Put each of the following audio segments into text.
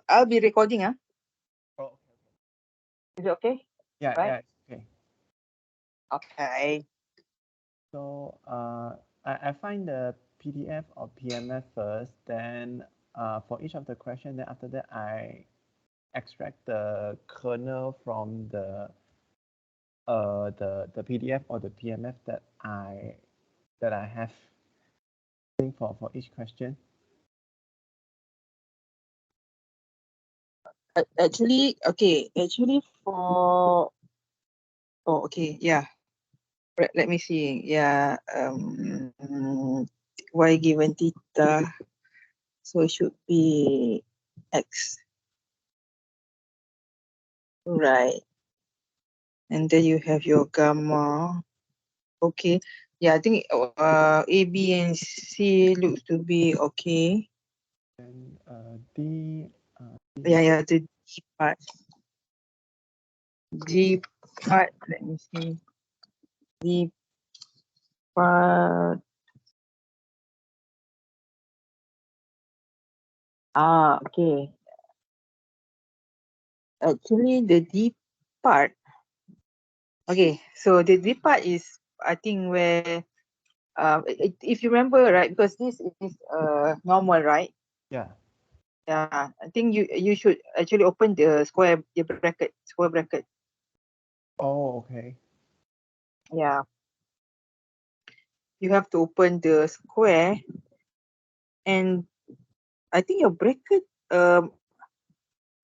I'll be recording. Oh, Is it okay? yeah, Right. yeah, okay. Okay. So I find the PDF or PMF first, then for each of the question, then after that I extract the kernel from the PDF or the PMF that I have for each question. Actually, okay. Actually, for okay, yeah. Let me see. Yeah. Y given theta, so it should be x. Right. And then you have your gamma. Okay. Yeah, I think A, B, and C looks to be okay. And D. Yeah, the G part. G part, let me see. G part. Okay. Actually, the D part. Okay, so the D part is, I think, where, if you remember, right, because this is normal, right? Yeah. Yeah, I think you should actually open the square bracket. Oh, okay. Yeah. You have to open the square, and I think your bracket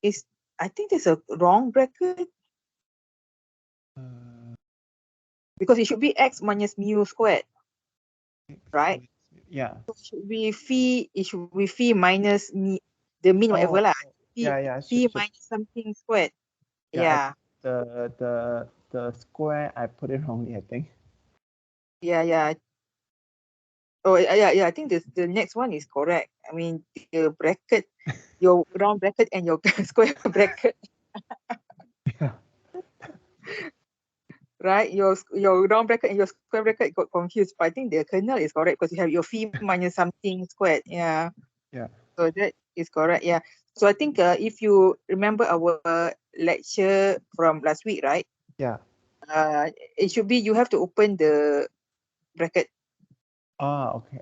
is, I think there's a wrong bracket, because it should be x minus mu squared, right? Yeah. So it should be phi. It should be phi minus the mean, whatever lah. Yeah. Phi minus something squared. Yeah. Yeah. The square I put it wrongly, I think. Yeah. Oh yeah. I think the next one is correct. I mean, the bracket, your round bracket and your square bracket. Yeah. Right, your round bracket and your square bracket got confused, but I think the kernel is correct because you have your phi minus something squared. Yeah. Yeah. So that is correct. Yeah. So I think if you remember our lecture from last week, right? Yeah. It should be, you have to open the bracket. Okay.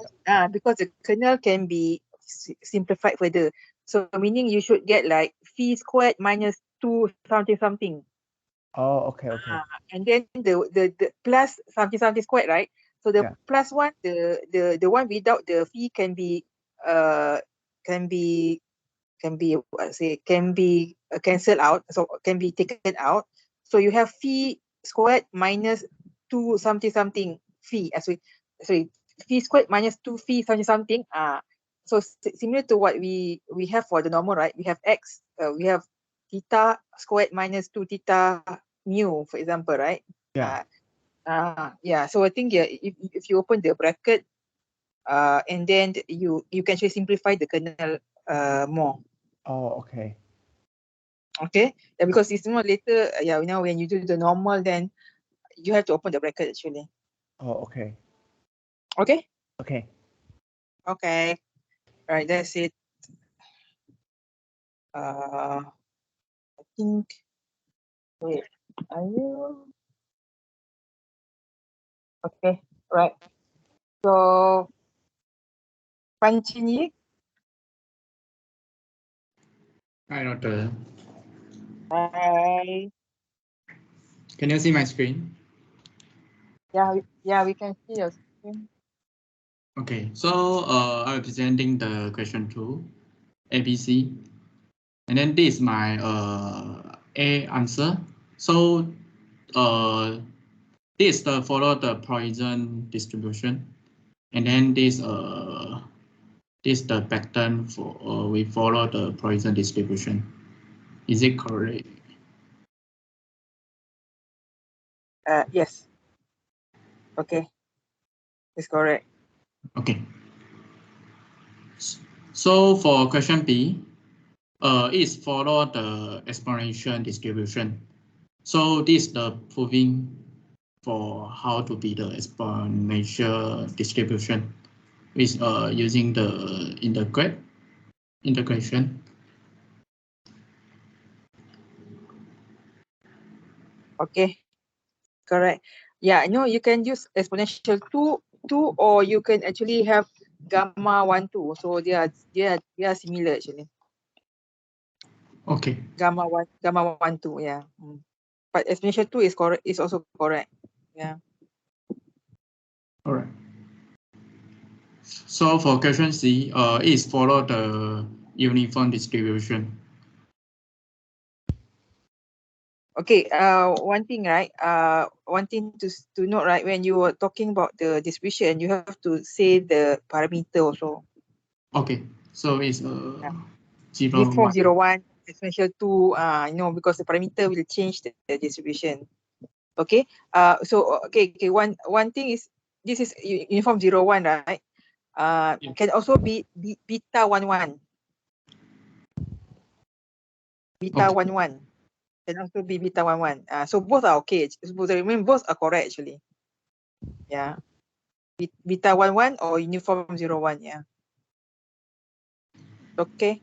Because the kernel can be simplified further. So meaning you should get like phi squared minus 2 something. Oh, okay. And then the plus something squared, right? So the plus one, the one without the phi can be cancelled out, so can be taken out. So you have phi squared minus 2 something phi, sorry, phi squared minus 2 phi something. So similar to what we have for the normal, right? We have x, we have theta squared minus 2 theta mu, for example, right? Yeah. Yeah. So I think, yeah, if you open the bracket, and then you can actually simplify the kernel more. Oh, okay. Okay. Yeah, because it's more later. Yeah, when you do the normal, then you have to open the bracket actually. Oh, okay. Okay. Okay. Okay. Right. That's it. I think. Wait. Are you? Okay. Right. So, Panchinyi. Hi, Doctor. Hi. Can you see my screen? Yeah, we can see your screen. Okay, so I'm presenting the question 2, ABC, and then this is my A answer. So this follow the Poisson distribution, and then this the pattern for we follow the Poisson distribution. Is it correct? Yes. Okay. It's correct. Okay. So for question B, is follow the exponential distribution. So this is the proving for how to be the exponential distribution with using the integrate. integration. Okay, correct. Yeah, you can use exponential 2, or you can actually have gamma 1, 2. So they are similar actually. Okay. Gamma 1, 2, yeah. But exponential 2 is correct, is also correct. Yeah. All right. So for question C, is follow the uniform distribution. Okay, one thing, right? One thing to note, right? When you were talking about the distribution, you have to say the parameter also. Okay, so it's Yeah. 0, Uniform 1. 0, 1, exponential 2, because the parameter will change the distribution. Okay. So okay, one thing is this is uniform 0, 1, right? Yeah. Can also be beta 1, 1. Beta Okay. 1, 1. Can also be beta 1, 1. So both are okay. I mean, both are correct actually. Yeah. Beta 1, 1 or uniform 0, 1. Yeah. Okay.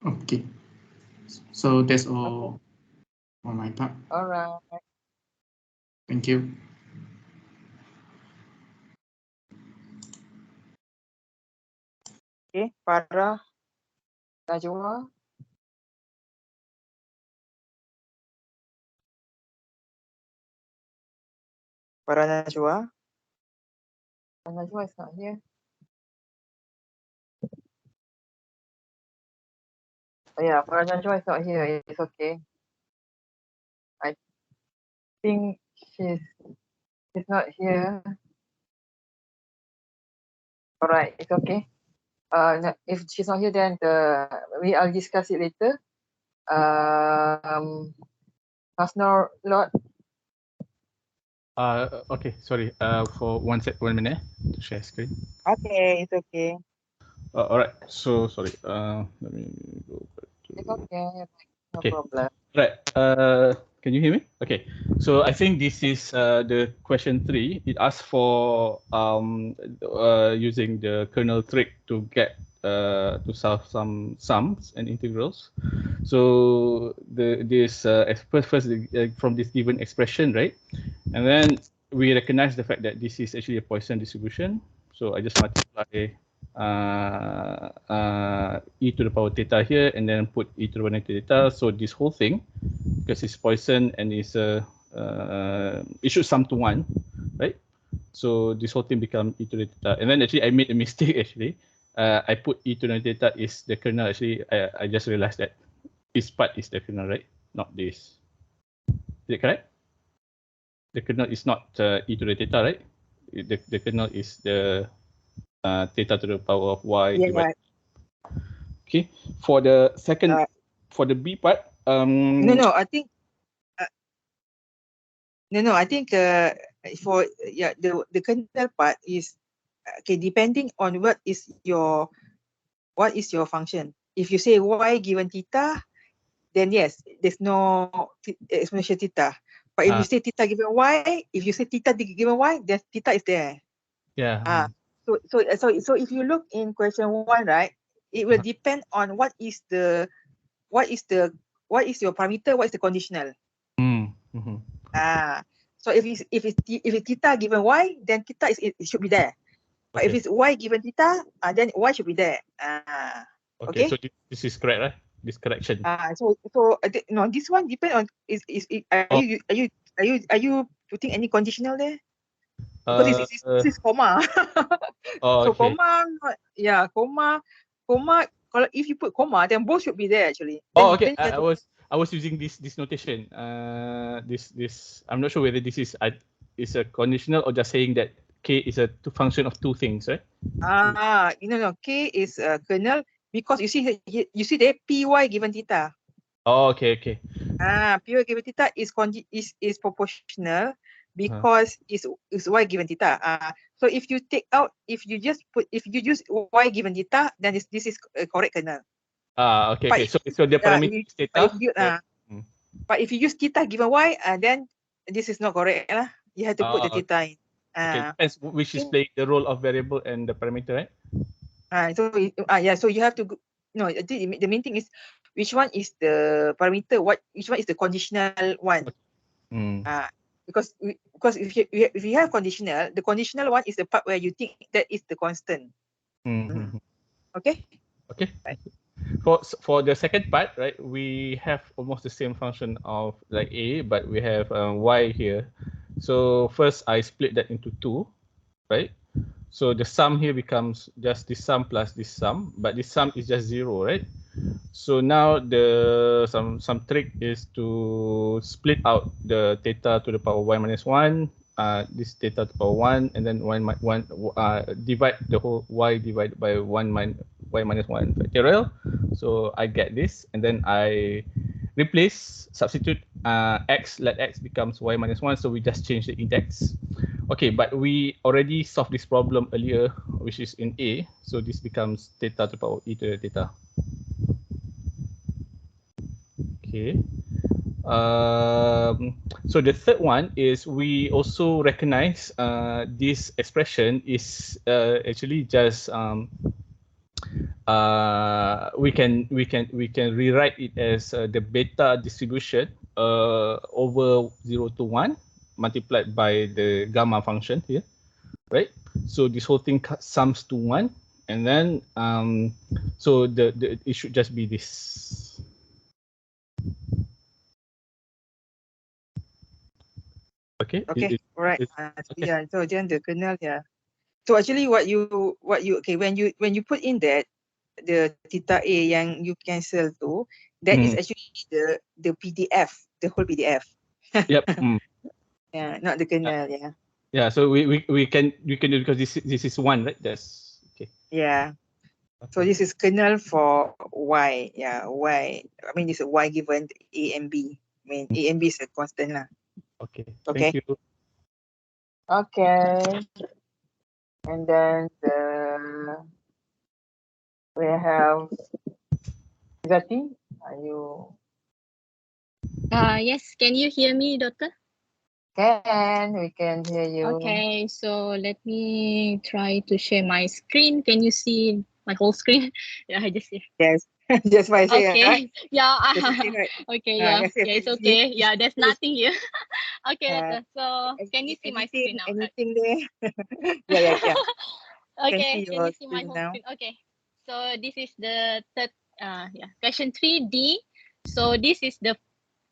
Okay. So that's all on my part. All right. Thank you. Okay. Farah, Najwa. Farah Najwa. Najwa is not here. Oh, yeah, Farah Najwa is not here. It's okay. I think she's not here. All right. It's okay. If she's not here, then I'll discuss it later. Hasnor Lot. Okay, sorry. For 1 minute to share screen. Okay, it's okay. All right. So sorry. Let me go back to. It's okay. No Okay. problem. Right. Can you hear me? Okay. So I think this is the question 3. It asks for using the kernel trick to get to solve some sums and integrals. So first from this given expression, right? And then we recognize the fact that this is actually a Poisson distribution. So I just multiply e to the power theta here, and then put e to the power negative theta. So this whole thing, because it's Poisson and it's it should sum to 1, right? So this whole thing become e to the theta. And then actually I made a mistake actually. I put e to the theta is the kernel. Actually, I just realized that this part is the kernel, right? Not this. Is it correct? The kernel is not e to the theta, right? The kernel is the theta to the power of y. Yeah. Okay. For the second, for the B part, No, I think. No, I think for the kernel part is okay. Depending on what is your function. If you say y given theta, then yes, there's no exponential theta. But if you say theta given y, if you say theta given y, then theta is there. Yeah. So if you look in question 1, right, it will depend on what is your parameter, what is the conditional. So if it's theta given y, then theta it should be there. But if it's y given theta, then y should be there. Okay. So this is correct, right? This correction. No, this one depend on are you putting any conditional there? Because this is comma. So okay. comma. Kalau if you put comma, then both should be there actually. Oh, okay. I was using this notation. This I'm not sure whether this is a conditional or just saying that k is a function of two things, right? No. K is a kernel because you see there py given theta. Oh, okay. Py given theta is proportional because is y given theta. So if you use y given theta, then this is a correct kernel. Okay. So the parameter is theta. But if you use theta given y, then this is not correct. You have to put the theta in. Okay, depends which is playing the role of variable and the parameter, right? So you have to no, the main thing is which one is the parameter, which one is the conditional one. Mm. Because if you have conditional, the conditional one is the part where you think that is the constant. Mm-hmm. Okay. Okay. Right. For the second part, right, we have almost the same function of like A, but we have Y here. So first I split that into two, right? So the sum here becomes just this sum plus this sum, but this sum is just 0, right? So now the some trick is to split out the theta to the power y minus 1, this theta to the power 1, and then divide the whole y divided by y minus 1 factorial. So I get this, and then I substitute x, let x becomes y minus 1, so we just change the index. Okay, but we already solved this problem earlier, which is in A, so this becomes theta to the power e to the theta. Okay. So the third one is we also recognize this expression is actually just we can rewrite it as the beta distribution over 0 to 1 multiplied by the gamma function here, right? So this whole thing sums to 1, and then so it should just be this. Okay. Okay. Right. Okay. Yeah. So then the kernel, yeah. So actually, what you okay, when you put in that the theta A yang you cancel to, that is actually the PDF, the whole PDF. Yep. Yeah, not the kernel. Yeah. Yeah. So we can do because this is 1, right? That's okay. Yeah. Okay. So this is kernel for Y. Yeah, Y. I mean, this is Y given A and B. I mean, A and B is a constant lah. Okay. Okay. Thank you. Okay. And then we have Zati. Are you? Yes, can you hear me, Doctor? We can hear you. Okay, so let me try to share my screen. Can you see my whole screen? Yeah, I just see. Yes. Just by saying, Okay. right? Yeah. Right. Okay. Yeah. Yes, yes, Yeah. It's yes, okay. yes, Yeah. There's yes. nothing here. Okay, Doctor. So can you see my screen now? Anything there? Yeah. Okay. Can see Can your you see my screen whole now. screen? Okay. So this is the third. Question 3D. So this is the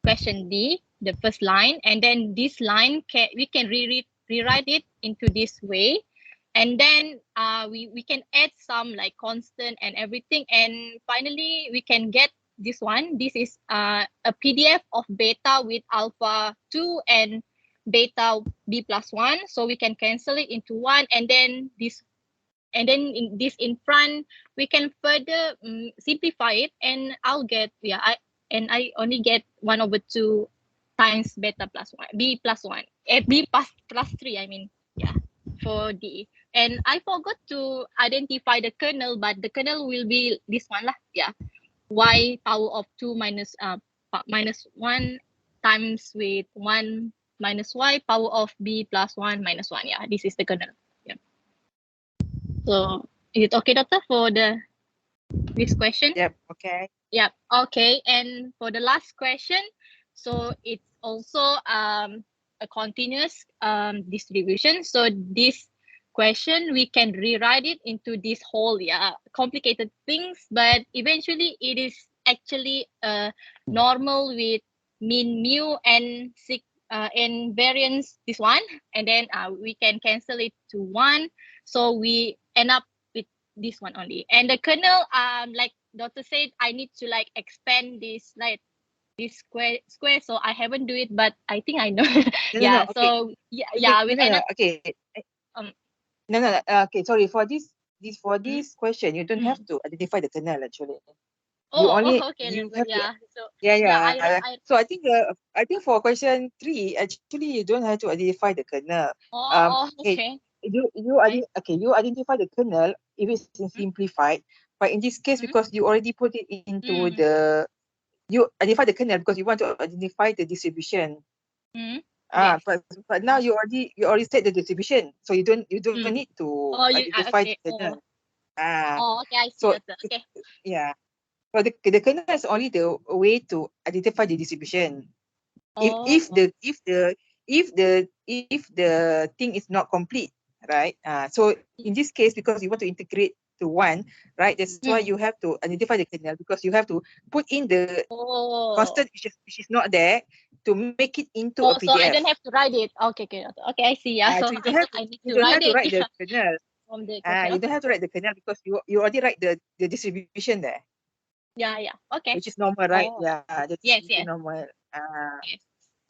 question D, the first line, and then this line we can rewrite it into this way, and then we can add some like constant and everything, and finally we can get this one. This is a PDF of beta with alpha 2 and beta b plus 1, so we can cancel it into 1, and then this. And then in this in front, we can further simplify it, and I'll get I only get 1/2 times beta plus 1, b plus 1, b plus 3. I mean, yeah, for D. And I forgot to identify the kernel, but the kernel will be this one lah. Yeah, y power of 2 minus 1 times with 1 minus y power of b plus 1 minus 1. Yeah, this is the kernel. So is it okay, Doctor, for this question? Yep. Okay. Yep. Okay. And for the last question, so it's also a continuous distribution. So this question we can rewrite it into this whole complicated things, but eventually it is actually normal with mean mu and and variance this one, and then we can cancel it to 1, so we end up with this one only. And the kernel, like Doctor said, I need to like expand this like this square, so I haven't do it, but I think I know. No, okay. So with okay. No, okay, sorry, for this question you don't have to identify the kernel actually. Okay, you Doctor, have to, so so I think for question 3 actually you don't have to identify the kernel. okay. You identify the kernel if it's simplified, but in this case because you already put it into you identify the kernel because you want to identify the distribution. Yes. But now you already set the distribution, so you don't need to identify the kernel. Okay, I see, So Doctor. Okay. yeah. But the kernel is only the way to identify the distribution. Oh. If the thing is not complete, right? So in this case, because you want to integrate to one, right? That's why you have to identify the kernel, because you have to put in the constant which is not there to make it into a PDF. So I don't have to write it. Okay, I see. Yeah. So you don't have to, I need you to don't write have to it. write the kernel. From the You don't have to write the kernel because you already write the distribution there, Yeah. Okay. which is normal, right? Oh. Yeah, the Yes. distribution normal. Yes.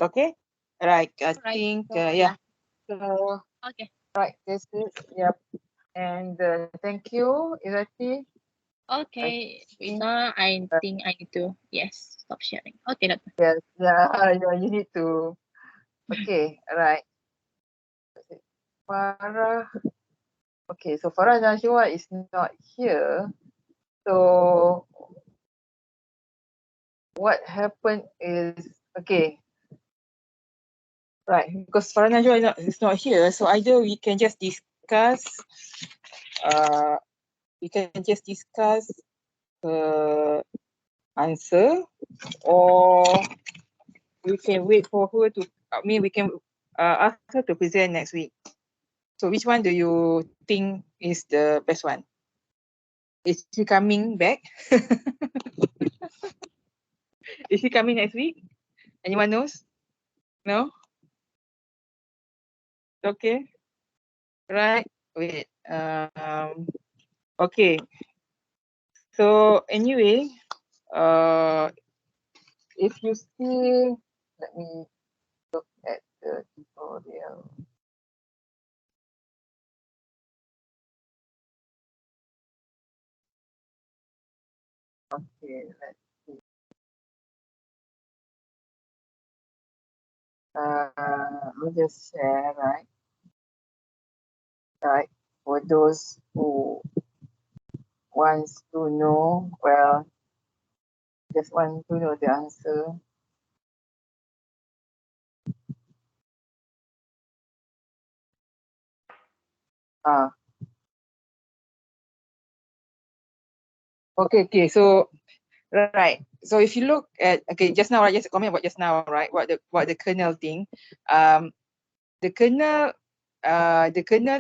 Okay, right. I Right. think So, yeah. So Okay. right, that's it. Yep. And thank you, Irati. Okay. think, I think I need to stop sharing. Okay, Doctor. Yes, yeah, you need to. Okay, right. Farah. Okay, so Farah Najwa is not here. So what happened is, okay, right, because Farah Najwa is not here, so either we can just discuss, answer, or we can wait for her to, we can ask her to present next week. So which one do you think is the best one? Is she coming back? Is she coming next week? Anyone knows? No? Okay. Right. Wait. Okay. So anyway, if you see, let me look at the tutorial. Okay, let's see. I'll just share, right? Right. For those who wants to know, well, just want to know the answer. Okay. So right. So if you look at, okay, just now I just comment about just now, right? What the kernel thing. The kernel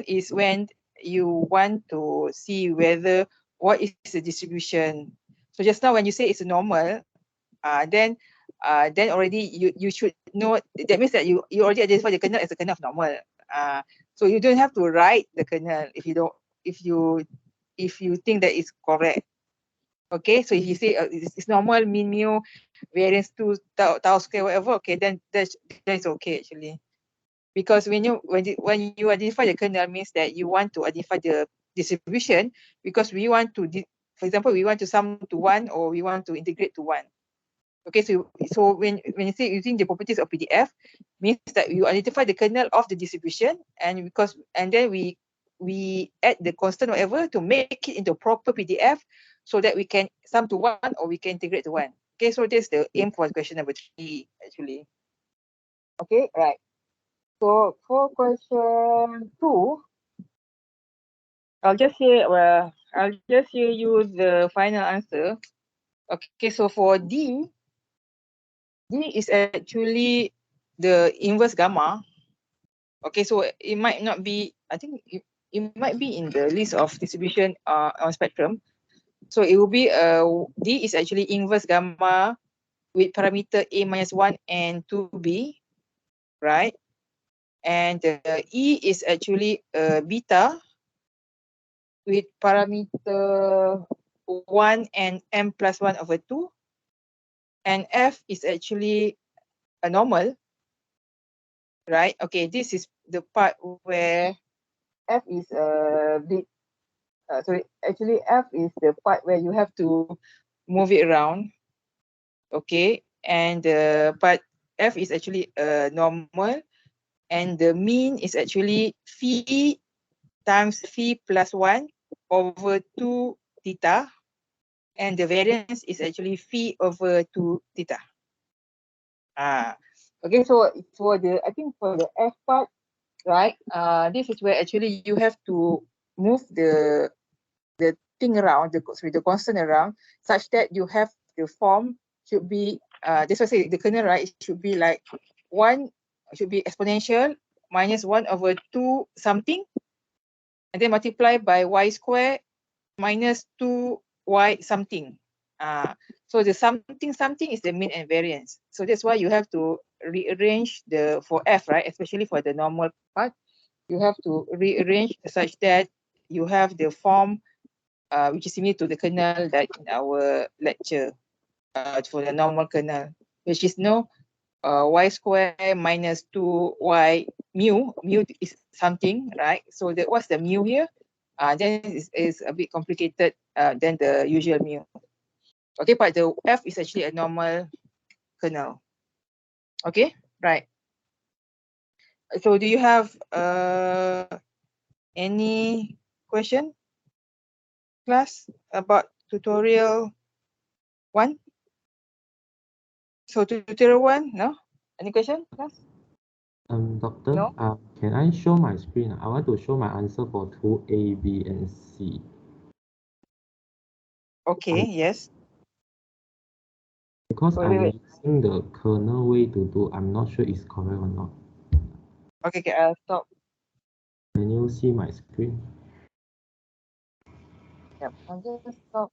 is when you want to see whether what is the distribution. So just now when you say it's a normal, then already you should know, that means that you already identify the kernel as a kernel of normal. So you don't have to write the kernel if you think that it's correct. Okay, so if you say it's normal, mean mu, variance 2, tau square, whatever, okay, then that's okay actually. Because when you identify the kernel, means that you want to identify the distribution, because we want to, for example, we want to sum to 1 or we want to integrate to 1. Okay, so when you say using the properties of PDF, means that you identify the kernel of the distribution, and then we add the constant whatever to make it into proper PDF, so that we can sum to 1 or we can integrate to 1. Okay, so that's the aim for question number 3 actually. Okay, right. So for question 2, I'll just share you the final answer. Okay, so for D is actually the inverse gamma. Okay, so it might not be, I think it might be in the list of distribution on spectrum. So it will be D is actually inverse gamma with parameter A minus 1 and 2B, right? And E is actually beta with parameter 1 and m plus 1 over 2. And F is actually a normal, right? Okay, this is the part where F is a bit, sorry, actually F is the part where you have to move it around. Okay, and part F is actually normal, and the mean is actually phi times phi plus 1 over 2 theta, and the variance is actually phi over 2 theta. Okay, so for the, I think for the F part, right, this is where actually you have to move the thing around, the constant around, such that you have the form should be, that's why I say the kernel, right? It should be like 1, should be exponential minus 1/2 something, and then multiply by y square minus 2y something. So the something is the mean and variance. So that's why you have to rearrange for f, right? Especially for the normal part, you have to rearrange such that you have the form which is similar to the kernel that in our lecture for the normal kernel, which is y square minus 2y mu is something, right? So what's the mu here? Then is a bit complicated than the usual mu. Okay, but the f is actually a normal kernel. Okay, right. So do you have any question, class, about tutorial 1? So tutorial 1, no? Any question, class? Doctor, No? can I show my screen? I want to show my answer for 2A, B, and C. Okay, yes. Because Wait, I'm wait. using the kernel way to do, I'm not sure it's correct or not. Okay, I'll stop. Can you see my screen? Yep, I'll just stop.